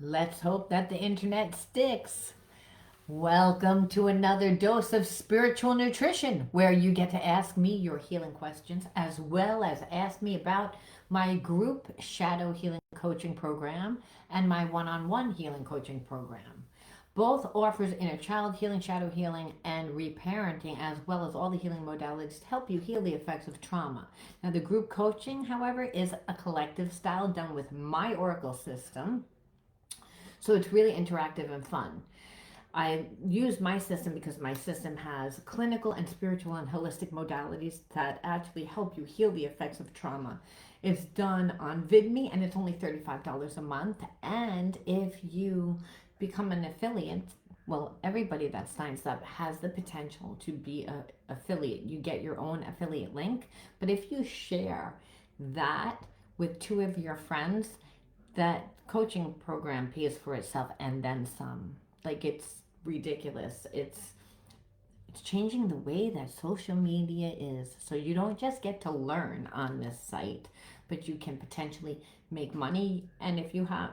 Let's hope that the internet sticks. Welcome to another dose of spiritual nutrition, where you get to ask me your healing questions as well as ask me about my group shadow healing coaching program and my one-on-one healing coaching program. Both offers inner child healing, shadow healing, and reparenting, as well as all the healing modalities to help you heal the effects of trauma. Now, the group coaching, however, is a collective style done with my Oracle system, so it's really interactive and fun. I use my system because my system has clinical and spiritual and holistic modalities that actually help you heal the effects of trauma. It's done on Vidme and it's only $35 a month. And if you become an affiliate, well, everybody that signs up has the potential to be an affiliate. You get your own affiliate link. But if you share that with two of your friends, that coaching program pays for itself and then some. Like, it's ridiculous. It's changing the way that social media is. So you don't just get to learn on this site, but you can potentially make money. And if you have,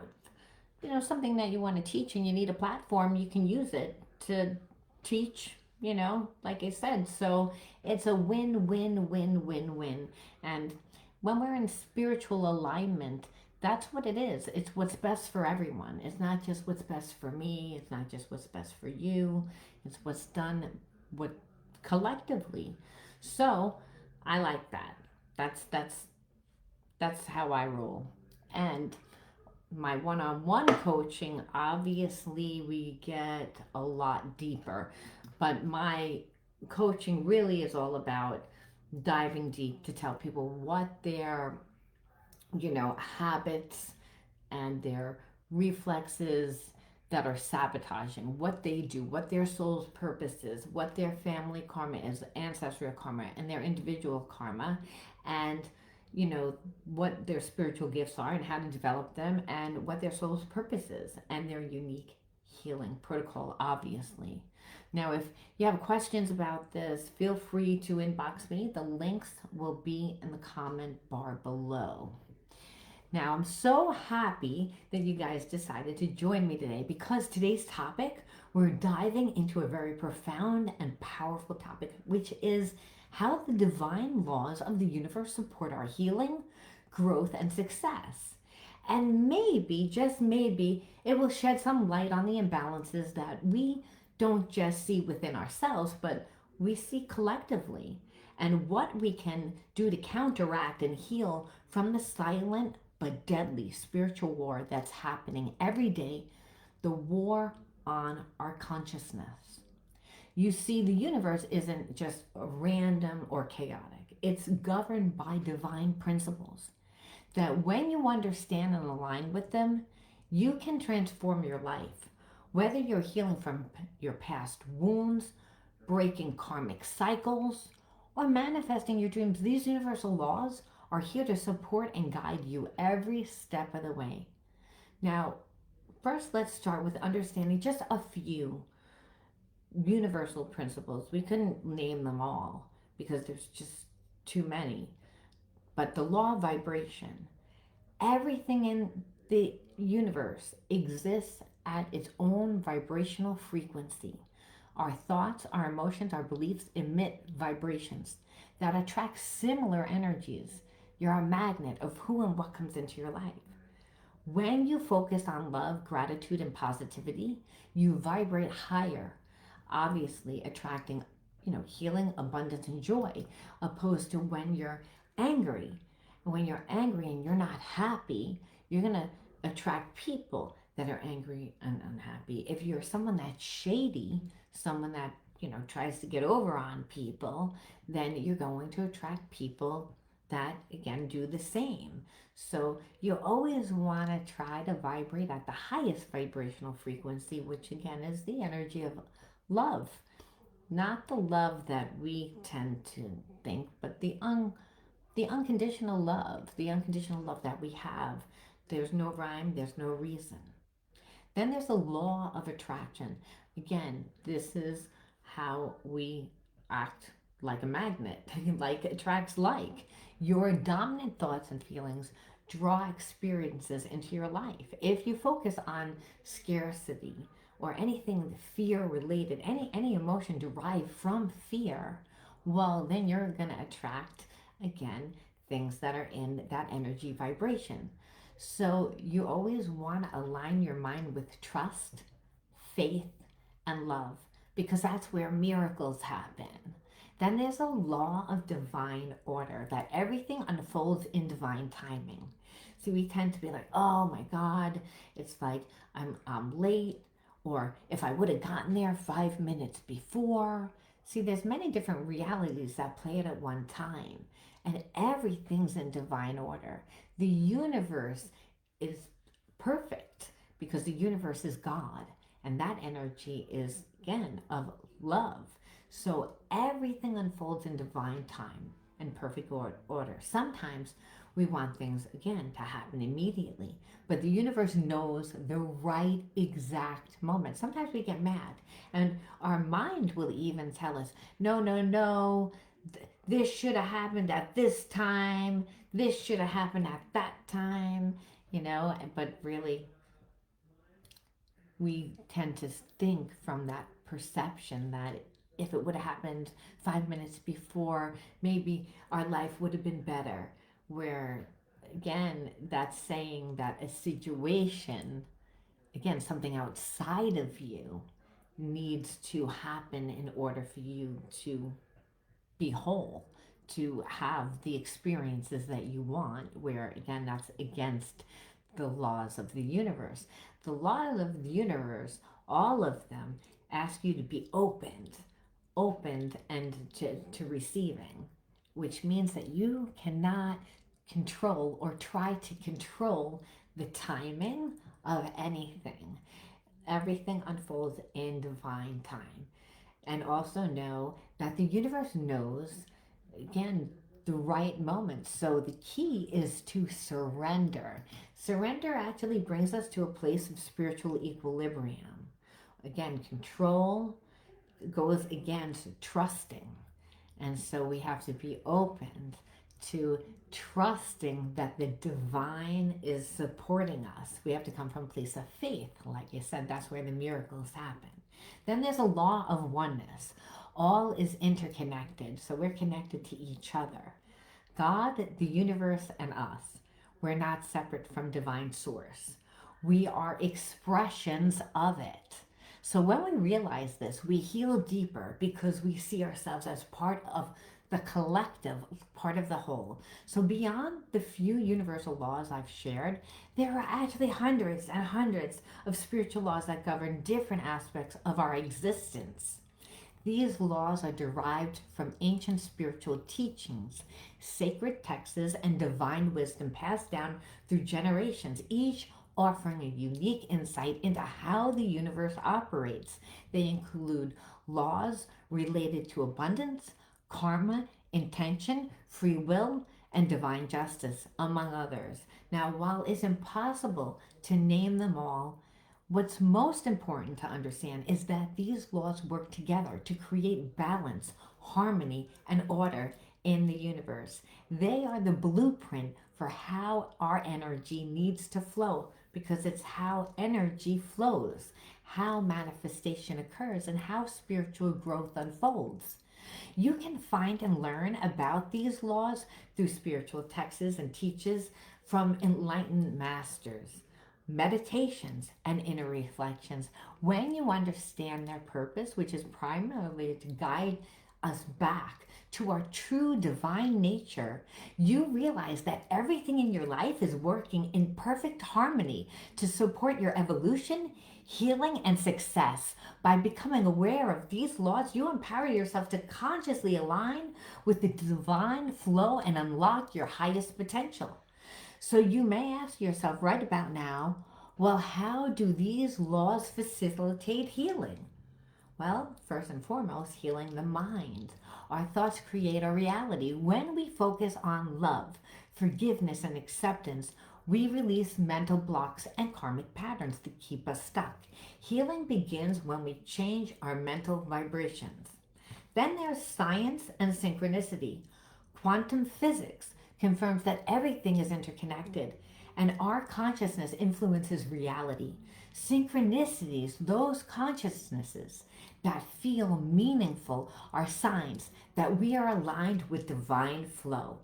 something that you want to teach and you need a platform, you can use it to teach, like I said. So it's a win, win, win, win, win. And when we're in spiritual alignment, that's what it is. It's what's best for everyone. It's not just what's best for me. It's not just what's best for you. It's what's done what collectively. So I like that. That's how I roll. And my one-on-one coaching, obviously we get a lot deeper, but my coaching really is all about diving deep to tell people what their habits and their reflexes that are sabotaging, what they do, what their soul's purpose is, what their family karma is, ancestral karma, and their individual karma, and what their spiritual gifts are and how to develop them, and what their soul's purpose is, and their unique healing protocol, obviously. Now, if you have questions about this, feel free to inbox me. The links will be in the comment bar below. Now, I'm so happy that you guys decided to join me today, because today's topic, we're diving into a very profound and powerful topic, which is how the divine laws of the universe support our healing, growth, and success. And maybe, just maybe, it will shed some light on the imbalances that we don't just see within ourselves, but we see collectively, and what we can do to counteract and heal from the silent but deadly spiritual war that's happening every day, the war on our consciousness. You see, the universe isn't just random or chaotic, it's governed by divine principles that, when you understand and align with them, you can transform your life. Whether you're healing from your past wounds, breaking karmic cycles, or manifesting your dreams, these universal laws are here to support and guide you every step of the way. Now, first, let's start with understanding just a few universal principles. We couldn't name them all because there's just too many. But the law of vibration, everything in the universe exists at its own vibrational frequency. Our thoughts, our emotions, our beliefs emit vibrations that attract similar energies. You're a magnet of who and what comes into your life. When you focus on love, gratitude, and positivity, you vibrate higher, obviously attracting, healing, abundance, and joy, opposed to when you're angry. And when you're angry and you're not happy, you're going to attract people that are angry and unhappy. If you're someone that's shady, someone that, tries to get over on people, then you're going to attract people that, again, do the same. So you always want to try to vibrate at the highest vibrational frequency, which again is the energy of love. Not the love that we tend to think, but the unconditional love that we have. There's no rhyme, there's no reason. Then there's the law of attraction. Again, this is how we act like a magnet, like attracts like. Your dominant thoughts and feelings draw experiences into your life. If you focus on scarcity or anything fear related, any emotion derived from fear, well, then you're going to attract, again, things that are in that energy vibration. So you always want to align your mind with trust, faith, and love, because that's where miracles happen. Then there's a law of divine order, that everything unfolds in divine timing. So we tend to be like, oh my God, it's like I'm late, or if I would have gotten there 5 minutes before. See, there's many different realities that play it at one time, and everything's in divine order. The universe is perfect because the universe is God, and that energy is, again, of love. So everything unfolds in divine time and perfect order. Sometimes we want things, again, to happen immediately, but the universe knows the right exact moment. Sometimes we get mad, and our mind will even tell us, no, no, no, this should have happened at this time, this should have happened at that time, but really we tend to think from that perception that if it would have happened 5 minutes before, maybe our life would have been better. Where, again, that's saying that a situation, again, something outside of you, needs to happen in order for you to be whole, to have the experiences that you want, where, again, that's against the laws of the universe. The laws of the universe, all of them, ask you to be opened and to receiving, which means that you cannot control or try to control the timing of anything. Everything unfolds in divine time. And also know that the universe knows, again, the right moment. So the key is to surrender. Surrender actually brings us to a place of spiritual equilibrium. Again, control goes against trusting. And so we have to be open to trusting that the divine is supporting us. We have to come from a place of faith. Like I said, that's where the miracles happen. Then there's a law of oneness. All is interconnected, so we're connected to each other. God, the universe, and us, we're not separate from divine source. We are expressions of it. So when we realize this, we heal deeper because we see ourselves as part of the collective, part of the whole. So beyond the few universal laws I've shared, there are actually hundreds and hundreds of spiritual laws that govern different aspects of our existence. These laws are derived from ancient spiritual teachings, sacred texts, and divine wisdom passed down through generations, each offering a unique insight into how the universe operates. They include laws related to abundance, karma, intention, free will, and divine justice, among others. Now, while it's impossible to name them all, what's most important to understand is that these laws work together to create balance, harmony, and order in the universe. They are the blueprint for how our energy needs to flow, because it's how energy flows, how manifestation occurs, and how spiritual growth unfolds. You can find and learn about these laws through spiritual texts and teachings from enlightened masters, meditations, and inner reflections. When you understand their purpose, which is primarily to guide us back to our true divine nature, you realize that everything in your life is working in perfect harmony to support your evolution, healing, and success. By becoming aware of these laws, you empower yourself to consciously align with the divine flow and unlock your highest potential. So you may ask yourself right about now, well, how do these laws facilitate healing? Well, first and foremost, healing the mind. Our thoughts create our reality. When we focus on love, forgiveness, and acceptance, we release mental blocks and karmic patterns that keep us stuck. Healing begins when we change our mental vibrations. Then there's science and synchronicity. Quantum physics confirms that everything is interconnected. And our consciousness influences reality. Synchronicities, those consciousnesses that feel meaningful, are signs that we are aligned with divine flow.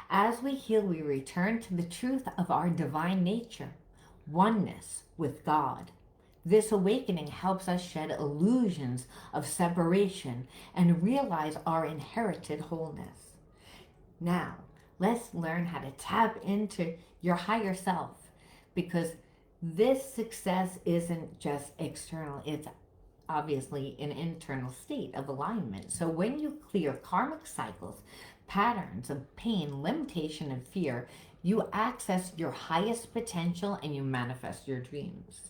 As we heal, we return to the truth of our divine nature, oneness with God. This awakening helps us shed illusions of separation and realize our inherited wholeness. Now, let's learn how to tap into your higher self, because this success isn't just external, it's obviously an internal state of alignment. So when you clear karmic cycles, patterns of pain, limitation, and fear, you access your highest potential and you manifest your dreams.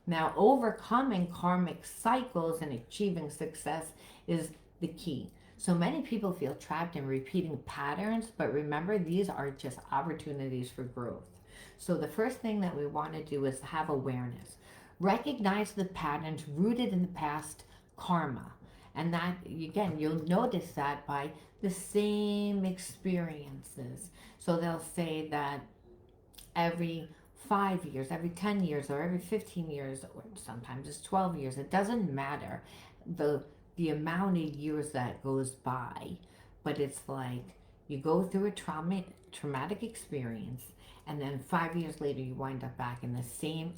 Now, overcoming karmic cycles and achieving success is the key. So many people feel trapped in repeating patterns, but remember, these are just opportunities for growth. So the first thing that we want to do is have awareness. Recognize the patterns rooted in the past karma. And that, again, you'll notice that by the same experiences. So they'll say that every 5 years, every 10 years, or every 15 years, or sometimes it's 12 years. It doesn't matter the amount of years that goes by, but it's like you go through a traumatic experience, and then 5 years later you wind up back in the same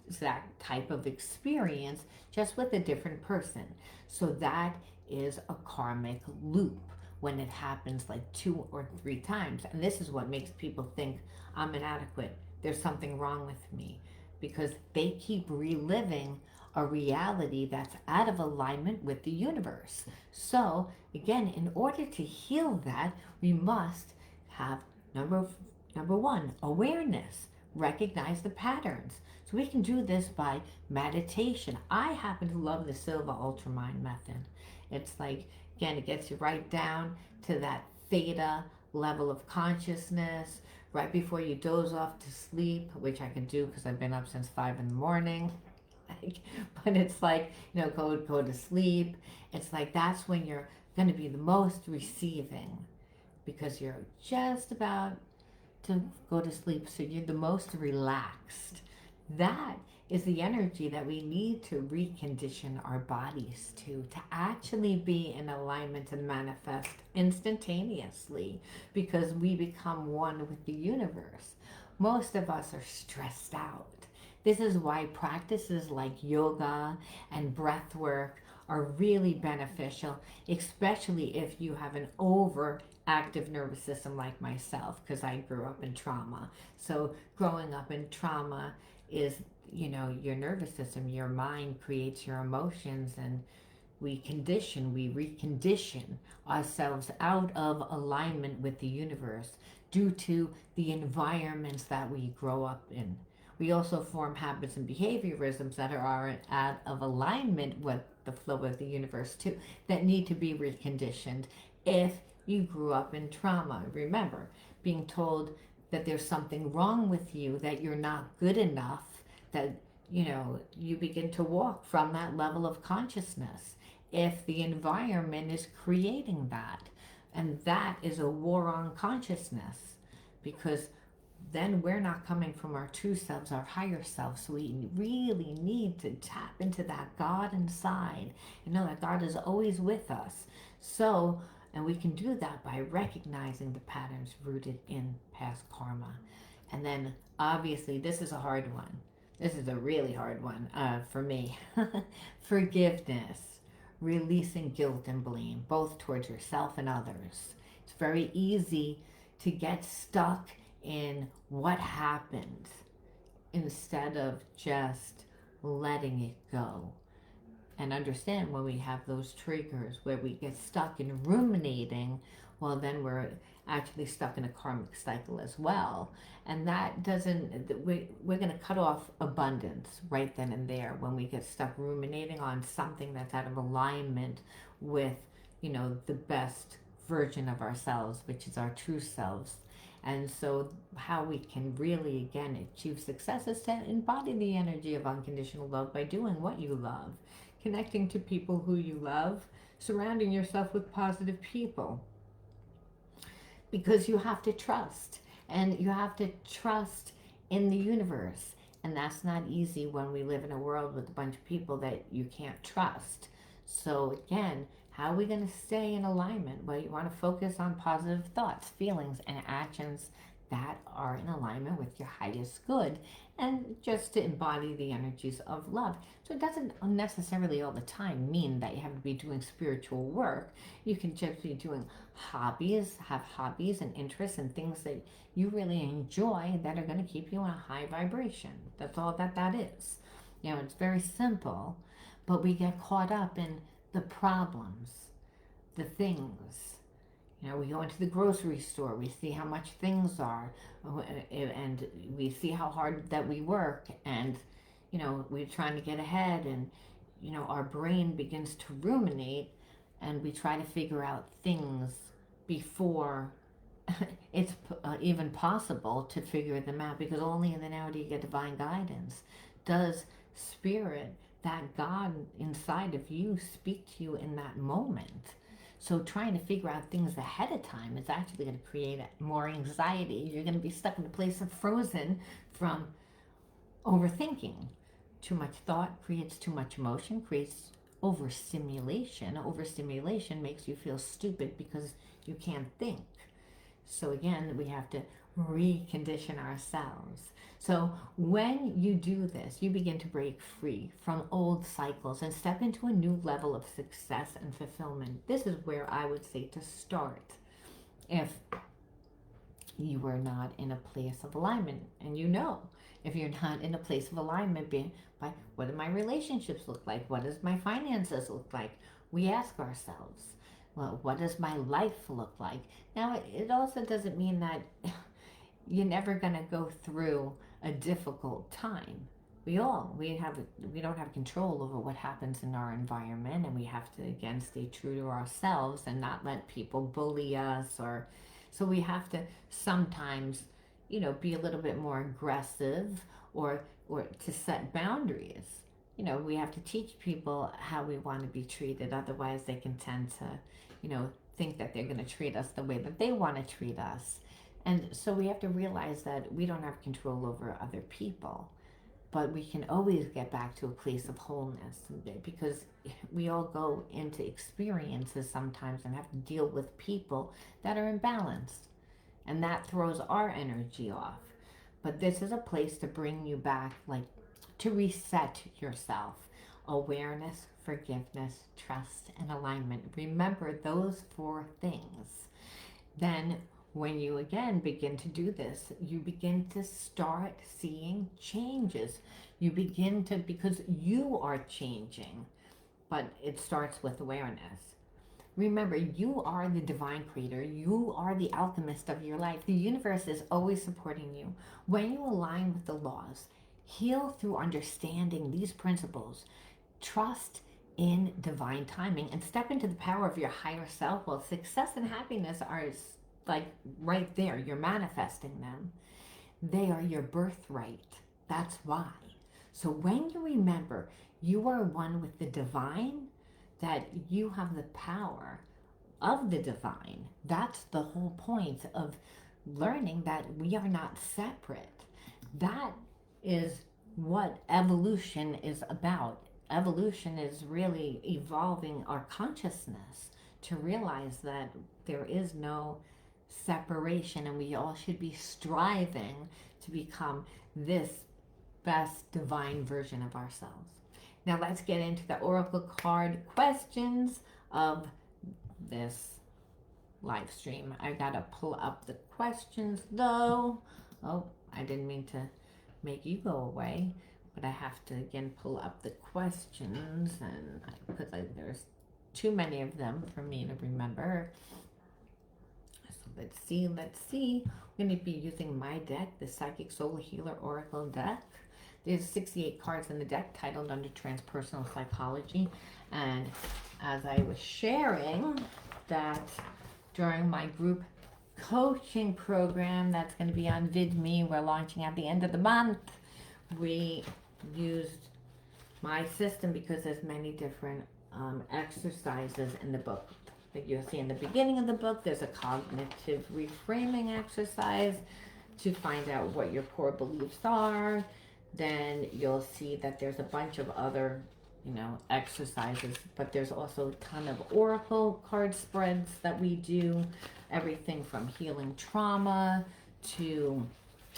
exact type of experience, just with a different person. So that is a karmic loop when it happens like 2 or 3 times. And this is what makes people think I'm inadequate. There's something wrong with me, because they keep reliving a reality that's out of alignment with the universe. So again, in order to heal that, we must have number one, awareness. Recognize the patterns. So we can do this by meditation. I happen to love the Silva Ultramind method. It's like, again, it gets you right down to that theta level of consciousness right before you doze off to sleep, which I can do because I've been up since 5 in the morning. But it's like, go to sleep. It's like that's when you're going to be the most receiving, because you're just about to go to sleep, so you're the most relaxed. That is the energy that we need to recondition our bodies to actually be in alignment and manifest instantaneously, because we become one with the universe. Most of us are stressed out. This is why practices like yoga and breath work are really beneficial, especially if you have an overactive nervous system like myself, because I grew up in trauma. So growing up in trauma is, your nervous system, your mind creates your emotions, and we recondition ourselves out of alignment with the universe due to the environments that we grow up in. We also form habits and behaviorisms that are out of alignment with the flow of the universe too, that need to be reconditioned. If you grew up in trauma, remember being told that there's something wrong with you, that you're not good enough, that you begin to walk from that level of consciousness if the environment is creating that. And that is a war on consciousness, because then we're not coming from our true selves, our higher selves. So we really need to tap into that God inside and know that God is always with us. So, and we can do that by recognizing the patterns rooted in past karma. And then obviously this is a hard one. This is a really hard one for me. Forgiveness, releasing guilt and blame, both towards yourself and others. It's very easy to get stuck in what happened instead of just letting it go. And understand, when we have those triggers where we get stuck in ruminating, well, then we're actually stuck in a karmic cycle as well. And that doesn't, we're going to cut off abundance right then and there when we get stuck ruminating on something that's out of alignment with, the best version of ourselves, which is our true selves. And so how we can really, again, achieve success is to embody the energy of unconditional love by doing what you love, connecting to people who you love, surrounding yourself with positive people. Because you have to trust And you have to trust in the universe. And that's not easy when we live in a world with a bunch of people that you can't trust. So, again, how are we going to stay in alignment? Well, you want to focus on positive thoughts, feelings, and actions that are in alignment with your highest good, and just to embody the energies of love. So it doesn't necessarily all the time mean that you have to be doing spiritual work. You can just be doing hobbies, have hobbies and interests and things that you really enjoy that are going to keep you in a high vibration. That's all that is. You know, it's very simple, but we get caught up in the problems, the things. You know, we go into the grocery store, we see how much things are, and we see how hard that we work, and, you know, we're trying to get ahead, and, you know, our brain begins to ruminate, and we try to figure out things before it's even possible to figure them out, because only in the now do you get divine guidance. Does spirit, that God inside of you, speak to you in that moment? So trying to figure out things ahead of time is actually going to create more anxiety. You're going to be stuck in a place of frozen from overthinking. Too much thought creates too much emotion, creates overstimulation. Overstimulation makes you feel stupid because you can't think. So again, we have to recondition ourselves. So when you do this, you begin to break free from old cycles and step into a new level of success and fulfillment. This is where I would say to start if you are not in a place of alignment. And you know, if you're not in a place of alignment, by what do my relationships look like? What does my finances look like? We ask ourselves, well, what does my life look like? Now, it also doesn't mean that you're never going to go through a difficult time. We don't have control over what happens in our environment, and we have to again stay true to ourselves and not let people bully us, or so we have to sometimes, you know, be a little bit more aggressive, or to set boundaries. You know, we have to teach people how we want to be treated, otherwise they can tend to, you know, think that they're going to treat us the way that they want to treat us. And so we have to realize that we don't have control over other people, but we can always get back to a place of wholeness, because we all go into experiences sometimes and have to deal with people that are imbalanced, and that throws our energy off. But this is a place to bring you back, like to reset yourself. Awareness, forgiveness, trust, and alignment. Remember those 4 things. Then when you again begin to do this, you begin to start seeing changes. You begin to, because you are changing, but it starts with awareness. Remember, you are the divine creator. You are the alchemist of your life. The universe is always supporting you. When you align with the laws, heal through understanding these principles, trust in divine timing, and step into the power of your higher self, well, success and happiness are like right there. You're manifesting them. They are your birthright. That's why. So when you remember you are one with the divine, that you have the power of the divine, that's the whole point of learning that we are not separate. That is what evolution is about. Evolution is really evolving our consciousness to realize that there is no separation, and we all should be striving to become this best divine version of ourselves. Now let's get into the oracle card questions of this live stream. I gotta pull up the questions though. Oh, I didn't mean to make you go away, but I have to again pull up the questions, and because there's too many of them for me to remember. So let's see. I'm going to be using my deck, the Psychic Soul Healer Oracle deck. There's 68 cards in the deck titled under Transpersonal Psychology. And as I was sharing that during my group coaching program that's going to be on Vidme, we're launching at the end of the month, we used my system because there's many different exercises in the book. Like you'll see in the beginning of the book, there's a cognitive reframing exercise. to find out what your core beliefs are. Then you'll see that there's a bunch of other, exercises, but there's also a ton of oracle card spreads that we do. Everything from healing trauma to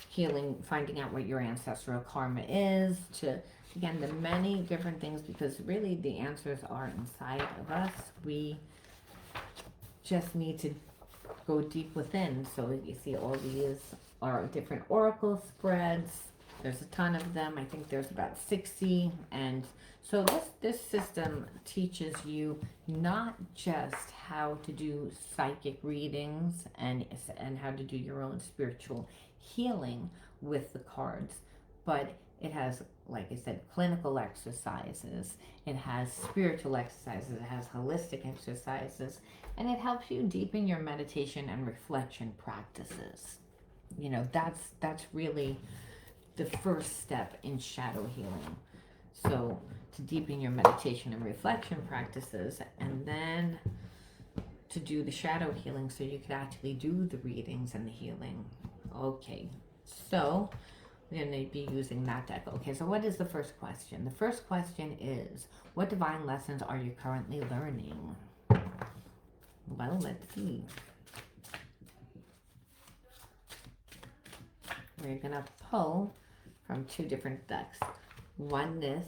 healing, finding out what your ancestral karma is, to, again, the many different things, because really the answers are inside of us. We just need to go deep within. So you see all these are different oracle spreads. There's a ton of them. I think there's about 60. And so this system teaches you not just how to do psychic readings and how to do your own spiritual healing with the cards, but it has, like I said, clinical exercises, it has spiritual exercises, it has holistic exercises, and it helps you deepen your meditation and reflection practices. That's really the first step in shadow healing. So to deepen your meditation and reflection practices, and then to do the shadow healing so you could actually do the readings and the healing. Okay, so we're going to be using that deck. Okay, so what is the first question? The first question is, what divine lessons are you currently learning? Well, let's see. We're going to pull from two different decks. Oneness.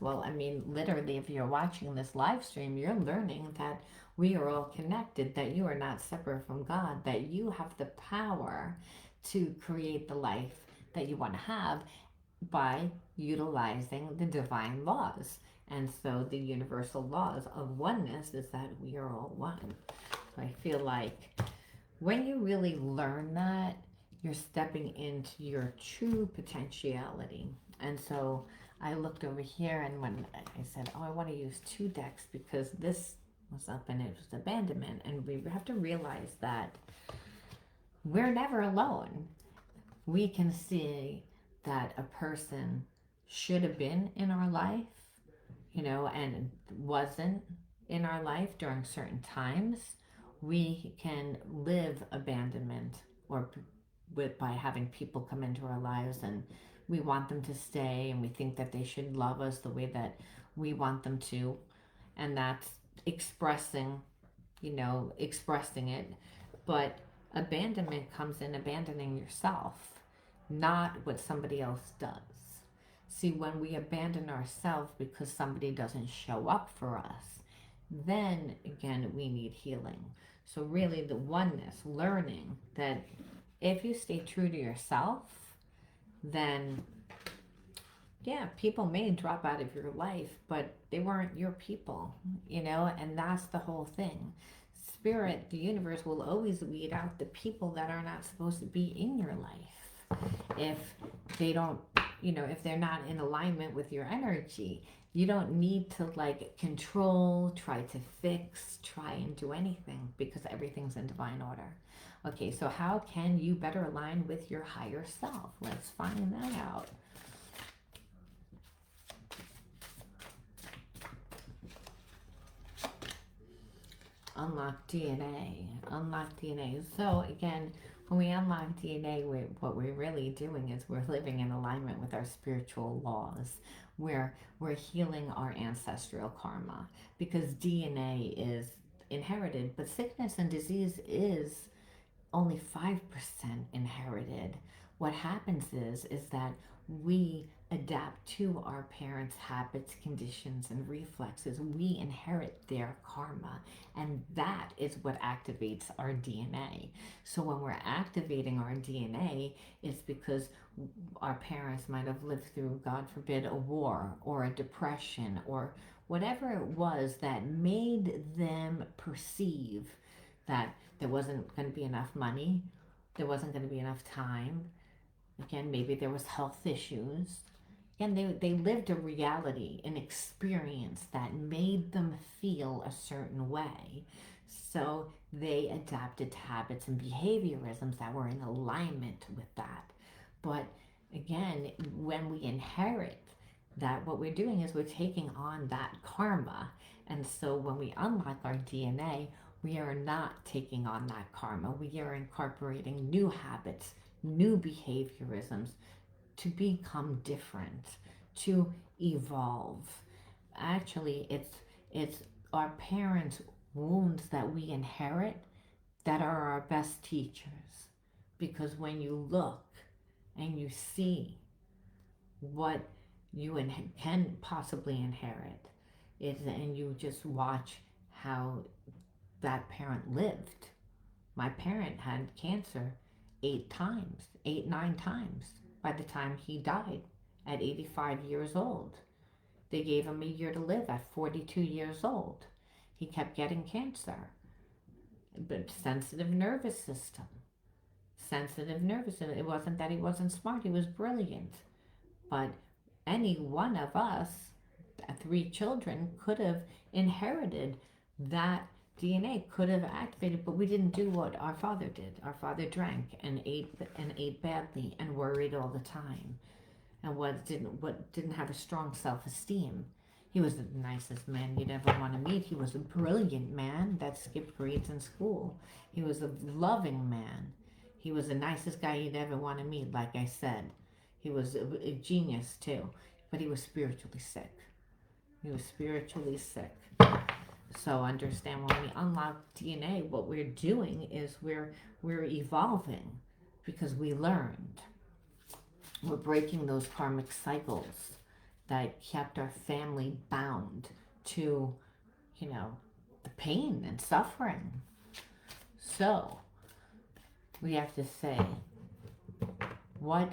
Well, I mean, literally, if you're watching this live stream, you're learning that we are all connected, that you are not separate from God, that you have the power to create the life that you want to have by utilizing the divine laws. And so the universal laws of oneness is that we are all one. So I feel like when you really learn that, you're stepping into your true potentiality. And so I looked over here, and when I said, I want to use two decks because this was up and it was abandonment, and we have to realize that we're never alone. We can see that a person should have been in our life, and wasn't in our life during certain times. We can live abandonment or by having people come into our lives, and we want them to stay, and we think that they should love us the way that we want them to, and that's expressing it. But abandonment comes in abandoning yourself, not what somebody else does. See, when we abandon ourselves because somebody doesn't show up for us, then again we need healing. So really the oneness, learning that if you stay true to yourself, then people may drop out of your life, but they weren't your people, and that's the whole thing. Spirit, the universe, will always weed out the people that are not supposed to be in your life. If they don't, if they're not in alignment with your energy, you don't need to control, try to fix, try and do anything, because everything's in divine order. Okay, so how can you better align with your higher self? Let's find that out. Unlock DNA. So again, when we unlock DNA, what we're really doing is we're living in alignment with our spiritual laws, where we're healing our ancestral karma, because DNA is inherited, but sickness and disease is only 5% inherited. What happens is that we adapt to our parents' habits, conditions, and reflexes. We inherit their karma, and that is what activates our DNA. So when we're activating our DNA, it's because our parents might have lived through, God forbid, a war or a depression or whatever it was that made them perceive that there wasn't going to be enough money, there wasn't going to be enough time. Again, maybe there was health issues. And they lived a reality, an experience that made them feel a certain way. So they adapted habits and behaviorisms that were in alignment with that. But again, when we inherit that, what we're doing is we're taking on that karma. And so when we unlock our DNA, we are not taking on that karma. We are incorporating new habits, new behaviorisms, to become different, to evolve. Actually, it's our parents' wounds that we inherit that are our best teachers. Because when you look and you see what you can possibly inherit, and you just watch how that parent lived. My parent had cancer 8 times, 9 times by the time he died at 85 years old. They gave him a year to live at 42 years old. He kept getting cancer. But sensitive nervous system. Sensitive nervous system. It wasn't that he wasn't smart, he was brilliant. But any one of us, 3 children, could have inherited that DNA, could have activated, but we didn't do what our father did. Our father drank and ate badly and worried all the time, and what didn't have a strong self-esteem. He was the nicest man you'd ever want to meet. He was a brilliant man that skipped grades in school. He was a loving man. He was the nicest guy you'd ever want to meet, like I said. He was a genius too, but he was spiritually sick. He was spiritually sick. So understand, when we unlock DNA, what we're doing is we're evolving because we learned. We're breaking those karmic cycles that kept our family bound to, the pain and suffering. So we have to say, what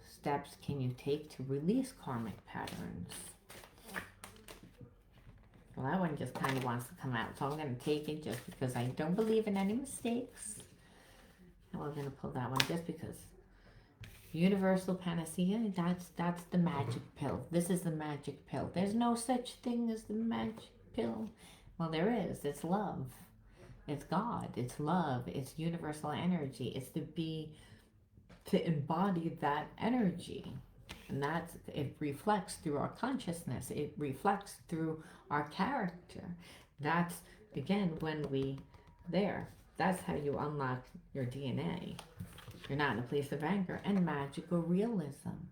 steps can you take to release karmic patterns? Well, that one just kind of wants to come out, so I'm going to take it just because I don't believe in any mistakes. And we're going to pull that one just because. Universal panacea, that's the magic pill. This is the magic pill. There's no such thing as the magic pill. Well, there is. It's love. It's God. It's love. It's universal energy. It's to embody that energy. And it reflects through our consciousness. It reflects through our character. That's, again, that's how you unlock your DNA. You're not in a place of anger and magical realism.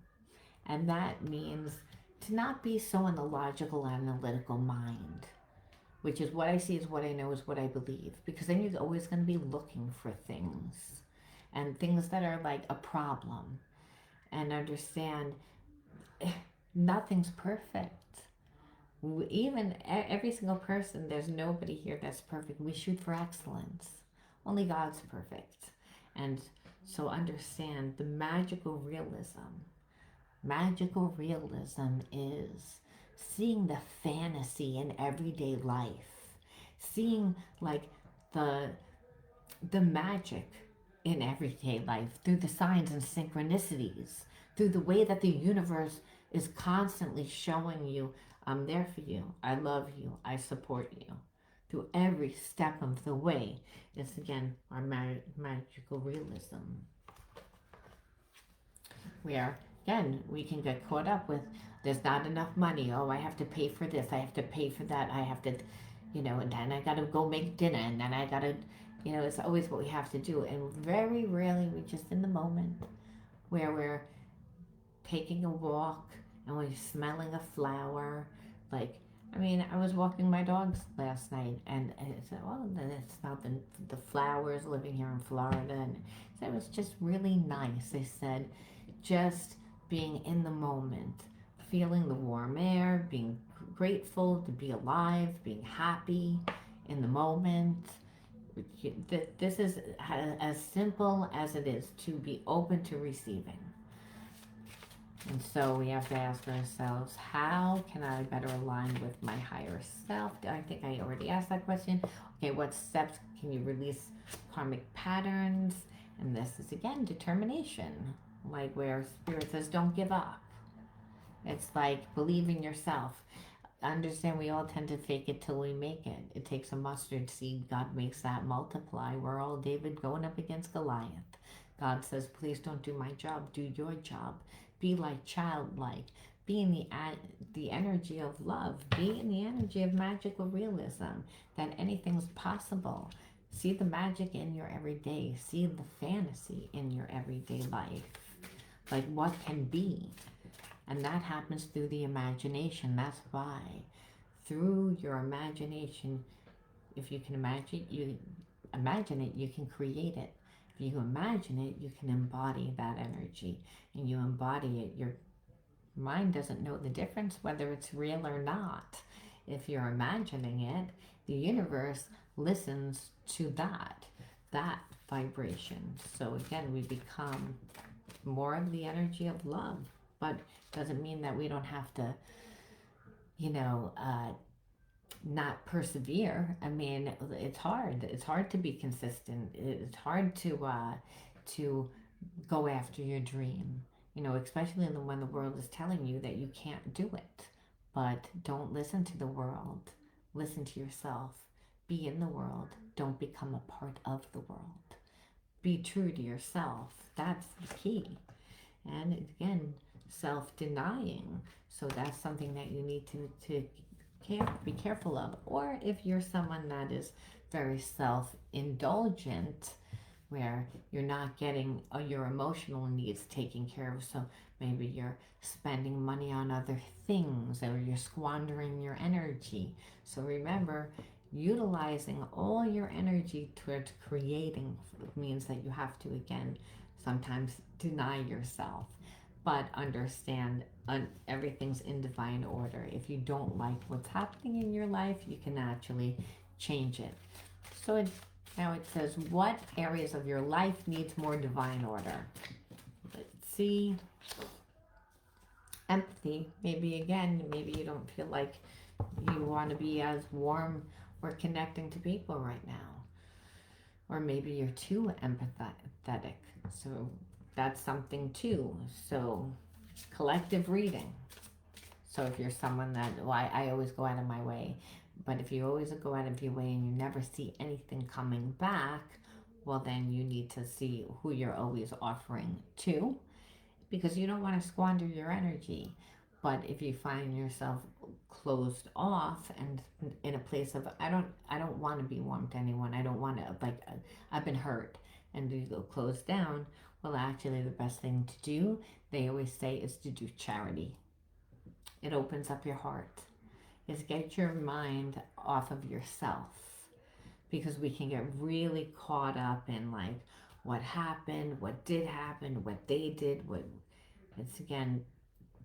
And that means to not be so in the logical, analytical mind, which is what I see is what I know is what I believe. Because then you're always going to be looking for things, and things that are like a problem. And understand, nothing's perfect. Even every single person, there's nobody here that's perfect. We shoot for excellence. Only God's perfect. And so understand the magical realism. Magical realism is seeing the fantasy in everyday life. Seeing like the magic in everyday life through the signs and synchronicities, through the way that the universe is constantly showing you, I'm there for you, I love you, I support you. Through every step of the way. It's again our magical realism. We can get caught up with, there's not enough money. Oh, I have to pay for this, I have to pay for that, I have to, and then I gotta go make dinner, and then I gotta, it's always what we have to do. And very rarely we're just in the moment where we're taking a walk and we're smelling a flower. I was walking my dogs last night, and I said, well, then it smelled the flowers living here in Florida, and it was just really nice. They said, just being in the moment, feeling the warm air, being grateful to be alive, being happy in the moment. This is as simple as it is to be open to receiving. And so we have to ask ourselves, how can I better align with my higher self? I think I already asked that question. Okay, what steps can you release karmic patterns? And this is, again, determination. Like where Spirit says, don't give up. It's like, believe in yourself. Understand, we all tend to fake it till we make it. It takes a mustard seed. God makes that multiply. We're all David going up against Goliath. God says, please don't do my job. Do your job. Be like childlike. Be in the energy of love. Be in the energy of magical realism. That anything's possible. See the magic in your everyday. See the fantasy in your everyday life. Like what can be. And that happens through the imagination. That's why. Through your imagination, if you can imagine it, you can create it. If you imagine it, you can embody that energy. And you embody it, your mind doesn't know the difference whether it's real or not. If you're imagining it, the universe listens to that vibration. So again, we become more of the energy of love, but doesn't mean that we don't have to, you know, not persevere. I mean, it's hard. It's hard to be consistent. It's hard to go after your dream. You know, especially when the world is telling you that you can't do it. But don't listen to the world. Listen to yourself. Be in the world. Don't become a part of the world. Be true to yourself. That's the key. And again, self-denying. So that's something that you need to be careful of. Or if you're someone that is very self-indulgent, where you're not getting your emotional needs taken care of, so maybe you're spending money on other things or you're squandering your energy. So remember, utilizing all your energy towards creating means that you have to, again, sometimes deny yourself, but understand everything's in divine order. If you don't like what's happening in your life, you can actually change it. So now it says, what areas of your life needs more divine order? Let's see. Empathy. Maybe again, maybe you don't feel like you want to be as warm or connecting to people right now. Or maybe you're too empathetic. So that's something too. So collective reading. So if you're someone that, well, I always go out of my way, but if you always go out of your way and you never see anything coming back, well, then you need to see who you're always offering to, because you don't want to squander your energy. But if you find yourself closed off and in a place of, I don't want to be warm to anyone. I don't want to, like, I've been hurt, and you go closed down. Well, actually, the best thing to do, they always say, is to do charity. It opens up your heart. Is get your mind off of yourself, because we can get really caught up in like what happened, what did happen, what they did, what it's again,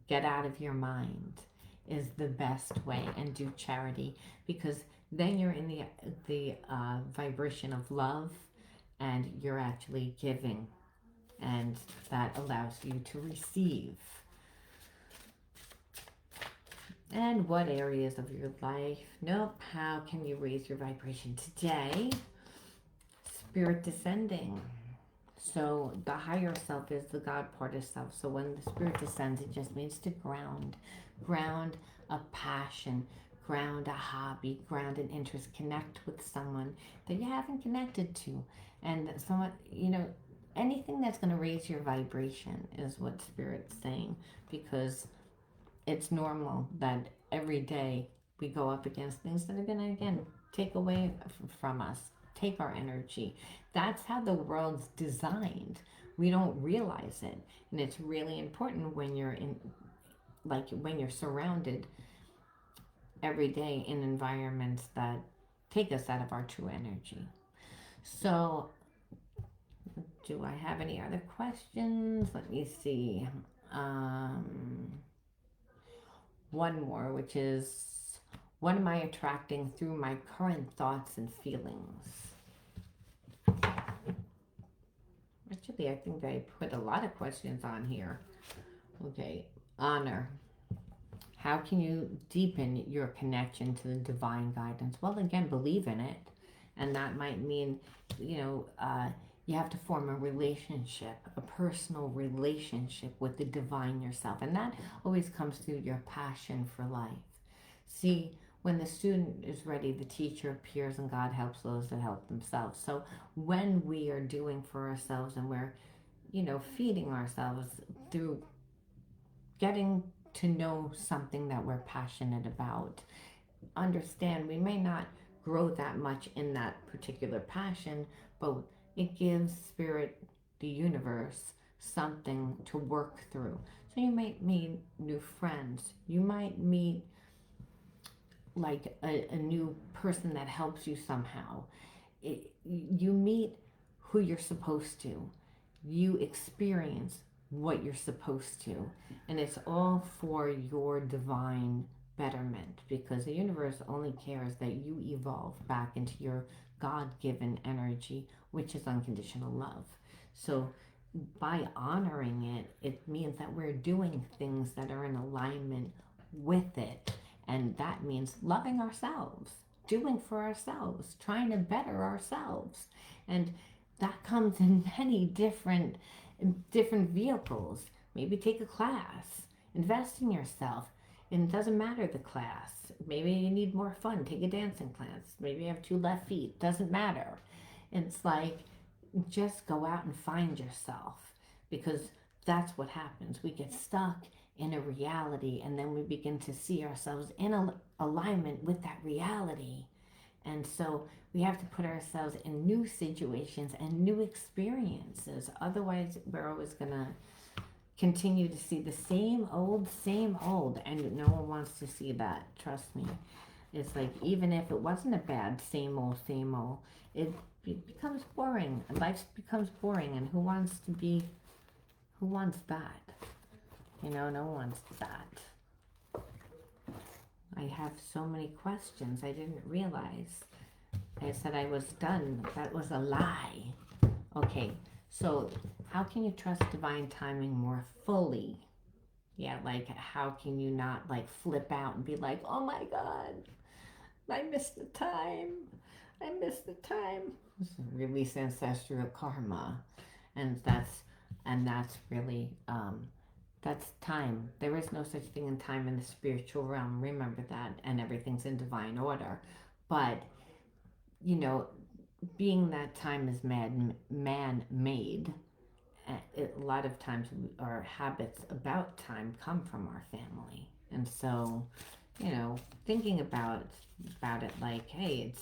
get out of your mind is the best way, and do charity, because then you're in the vibration of love, and you're actually giving, and that allows you to receive. And what areas of your life? Nope. How can you raise your vibration today? Spirit descending. So the higher self is the God part of self. So when the spirit descends, it just means to ground. Ground a passion. Ground a hobby. Ground an interest. Connect with someone that you haven't connected to. And someone, anything that's going to raise your vibration is what Spirit's saying. Because it's normal that every day we go up against things that are going to, again, take away from us, take our energy. That's how the world's designed. We don't realize it. And it's really important when you're when you're surrounded every day in environments that take us out of our true energy. So, do I have any other questions? Let me see. One more, which is, what am I attracting through my current thoughts and feelings? Actually, I think I put a lot of questions on here. Okay, honor. How can you deepen your connection to the divine guidance? Well, again, believe in it. And that might mean, you have to form a relationship, a personal relationship with the divine yourself. And that always comes through your passion for life. See, when the student is ready, the teacher appears, and God helps those that help themselves. So when we are doing for ourselves, and we're, feeding ourselves through getting to know something that we're passionate about, understand we may not grow that much in that particular passion, but it gives spirit, the universe, something to work through. So you might meet new friends. You might meet like a new person that helps you somehow. You meet who you're supposed to. You experience what you're supposed to. And it's all for your divine betterment, because the universe only cares that you evolve back into your God given energy, which is unconditional love. So by honoring it, it means that we're doing things that are in alignment with it. And that means loving ourselves, doing for ourselves, trying to better ourselves. And that comes in many different vehicles. Maybe take a class, invest in yourself. And it doesn't matter the class. Maybe you need more fun, take a dancing class. Maybe you have 2 left feet, doesn't matter. It's like, just go out and find yourself, because that's what happens. We get stuck in a reality, and then we begin to see ourselves in alignment with that reality. And so we have to put ourselves in new situations and new experiences. Otherwise, we're always going to continue to see the same old, and no one wants to see that. Trust me. It's like, even if it wasn't a bad same old, it becomes boring. Life becomes boring, and who wants that? No one wants that. I have so many questions. I didn't realize. I said I was done. That was a lie. Okay, so how can you trust divine timing more fully? Yeah, like, how can you not like flip out and be like, oh my God, I missed the time. Release ancestral karma. And that's really that's time. There is no such thing in time in the spiritual realm. Remember that. And everything's in divine order. But, being that time is man-made, a lot of times our habits about time come from our family. And so, thinking about it like, hey,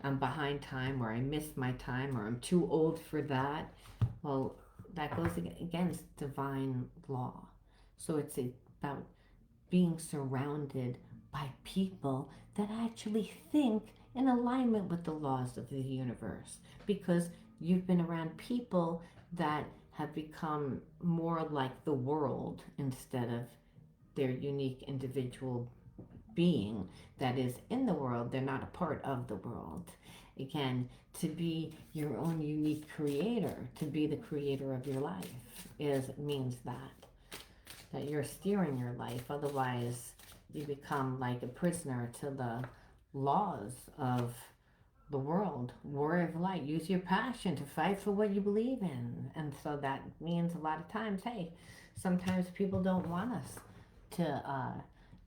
I'm behind time, or I missed my time, or I'm too old for that. Well, that goes against divine law. So it's about being surrounded by people that actually think in alignment with the laws of the universe, because you've been around people that have become more like the world instead of their unique individual being that is in the world. They're not a part of the world. Again, to be your own unique creator, to be the creator of your life, means that you're steering your life. Otherwise, you become like a prisoner to the laws of the world. Warrior of light. Use your passion to fight for what you believe in. And so that means a lot of times, hey, sometimes people don't want us to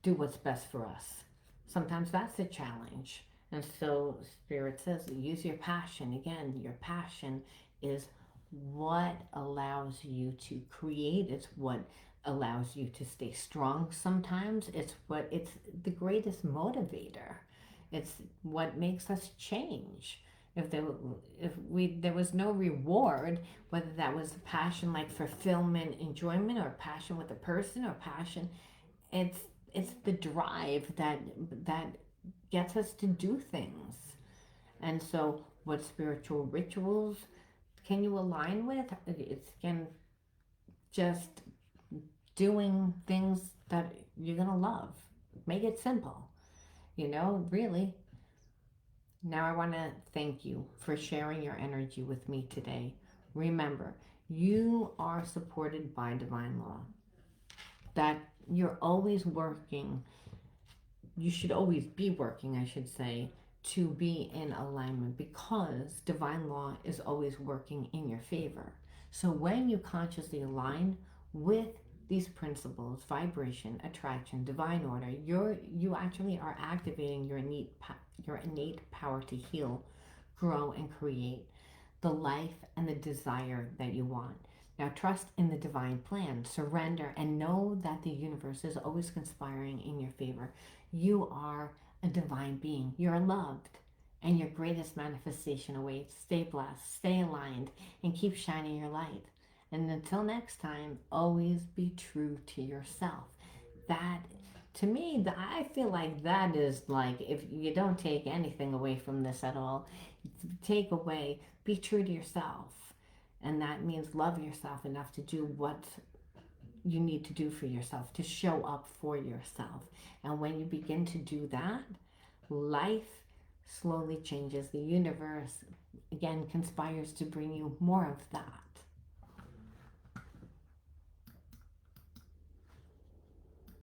do what's best for us. Sometimes that's a challenge. And so Spirit says, use your passion. Again, your passion is what allows you to create. It's what allows you to stay strong sometimes. It's the greatest motivator. It's what makes us change. If there was no reward, whether that was passion like fulfillment, enjoyment, or passion with a person, or passion, it's the drive that gets us to do things. And so what spiritual rituals can you align with? It's, again, just doing things that you're gonna love. Make it simple, really. Now I want to thank you for sharing your energy with me today. Remember, you are supported by divine law, that you're always working. You should always be working, I should say, to be in alignment, because divine law is always working in your favor. So when you consciously align with these principles, vibration, attraction, divine order, you actually are activating your innate power to heal, grow, and create the life and the desire that you want. Now trust in the divine plan, surrender, and know that the universe is always conspiring in your favor. You are a divine being. You're loved, and your greatest manifestation awaits. Stay blessed, stay aligned, and keep shining your light. And until next time, always be true to yourself. That, to me, I feel like that is like, if you don't take anything away from this at all, take away, be true to yourself. And that means love yourself enough to do what you need to do for yourself, to show up for yourself. And when you begin to do that, life slowly changes. The universe, again, conspires to bring you more of that.